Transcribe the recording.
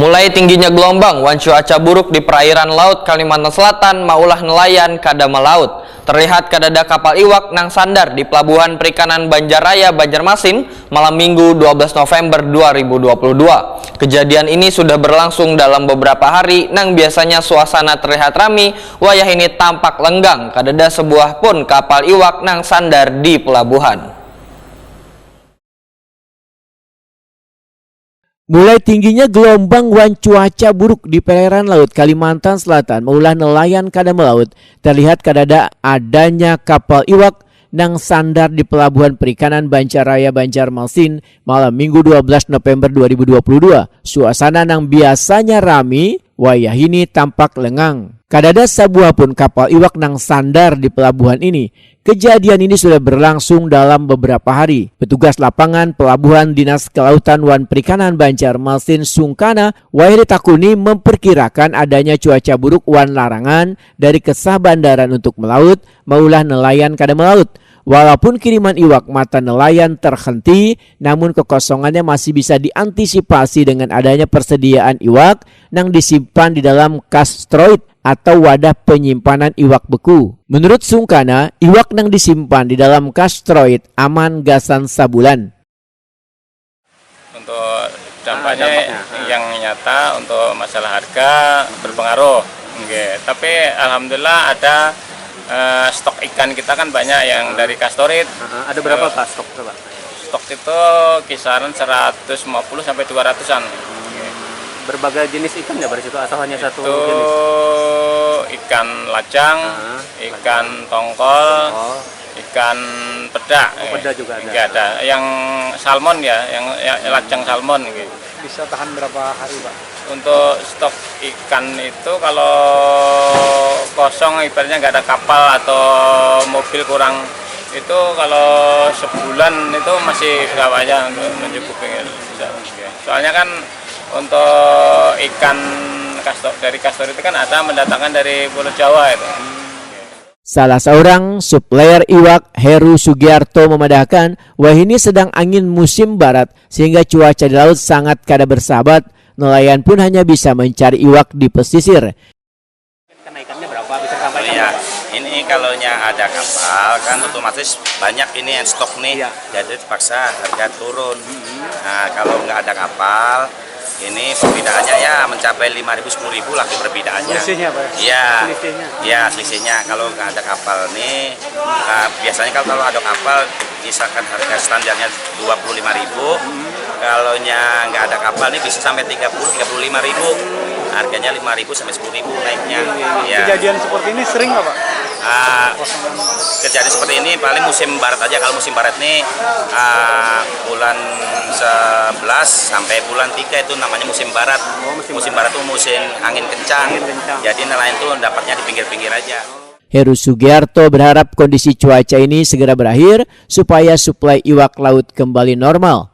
Mulai tingginya gelombang wan cuaca buruk di perairan laut Kalimantan Selatan maulah nelayan kada melaut. Terlihat kadada kapal iwak nang sandar di pelabuhan perikanan Banjaraya, Banjarmasin malam Minggu 12 November 2022. Kejadian ini sudah berlangsung dalam beberapa hari nang biasanya suasana terlihat ramai, wayah ini tampak lenggang kadada sebuah pun kapal iwak nang sandar di pelabuhan. Mulai tingginya gelombang wan cuaca buruk di perairan laut Kalimantan Selatan maulah nelayan kada melaut. Terlihat kadada adanya kapal iwak nang sandar di pelabuhan perikanan Banjaraya, Banjarmasin malam Minggu 12 November 2022. Suasana nang biasanya rami, wayah ini tampak lengang. Kadada sebuah pun kapal iwak nang sandar di pelabuhan ini. Kejadian ini sudah berlangsung dalam beberapa hari. Petugas lapangan Pelabuhan Dinas Kelautan wan Perikanan Banjarmasin Sungkana Wahidi Takuni memperkirakan adanya cuaca buruk wan larangan dari kesah bandaran untuk melaut maulah nelayan kada melaut. Walaupun kiriman iwak mata nelayan terhenti, namun kekosongannya masih bisa diantisipasi dengan adanya persediaan iwak yang disimpan di dalam kastroid atau wadah penyimpanan iwak beku. Menurut Sungkana, iwak yang disimpan di dalam kastroid aman gasan sabulan. Untuk dampaknya yang nyata untuk masalah harga berpengaruh. Tapi alhamdulillah ada stok ikan kita kan banyak yang dari kastorit. Ada berapa Pak stok coba? Stok itu kisaran 150 sampai 200-an. Berbagai jenis ikan ya dari situ atau hanya satu itu jenis? Ikan lacang, ikan tongkol, ikan peda. Peda juga ada. Enggak ada. Yang salmon ya, yang lacang salmon gitu. Bisa tahan berapa hari Pak? Untuk stok ikan itu kalau kosong ibaratnya nggak ada kapal atau mobil kurang itu kalau sebulan itu masih gawanya mencukupi. Soalnya kan untuk ikan dari kastor itu kan ada mendatangkan dari Pulau Jawa itu. Salah seorang supplier iwak, Heru Sugiarto, memadahkan wah ini sedang angin musim barat sehingga cuaca di laut sangat kada bersahabat. Nelayan pun hanya bisa mencari iwak di pesisir. Kenaikannya berapa bisa sampai? Oh iya, ini kalau ada kapal kan otomatis banyak ini yang stok nih, jadi terpaksa harga turun. Nah kalau nggak ada kapal, ini perbedaannya ya mencapai 5.000 10.000 lah perbedaannya. Selisihnya Pak? Iya. Selisihnya? Iya selisihnya. Kalau nggak ada kapal nih, biasanya kalau ada kapal misalkan harga standarnya 25.000. Kalau nggak ada kapal nih bisa sampai 35.000. Harganya 5.000 sampai 10.000 naiknya. Ya. Kejadian seperti ini sering nggak Pak? Kejadian seperti ini paling musim barat aja. Kalau musim barat nih bulan 11 sampai bulan 3 itu namanya musim barat. Musim barat itu musim angin kencang. Jadi nelayan tuh dapatnya di pinggir-pinggir aja. Heru Sugiarto berharap kondisi cuaca ini segera berakhir supaya suplai iwak laut kembali normal.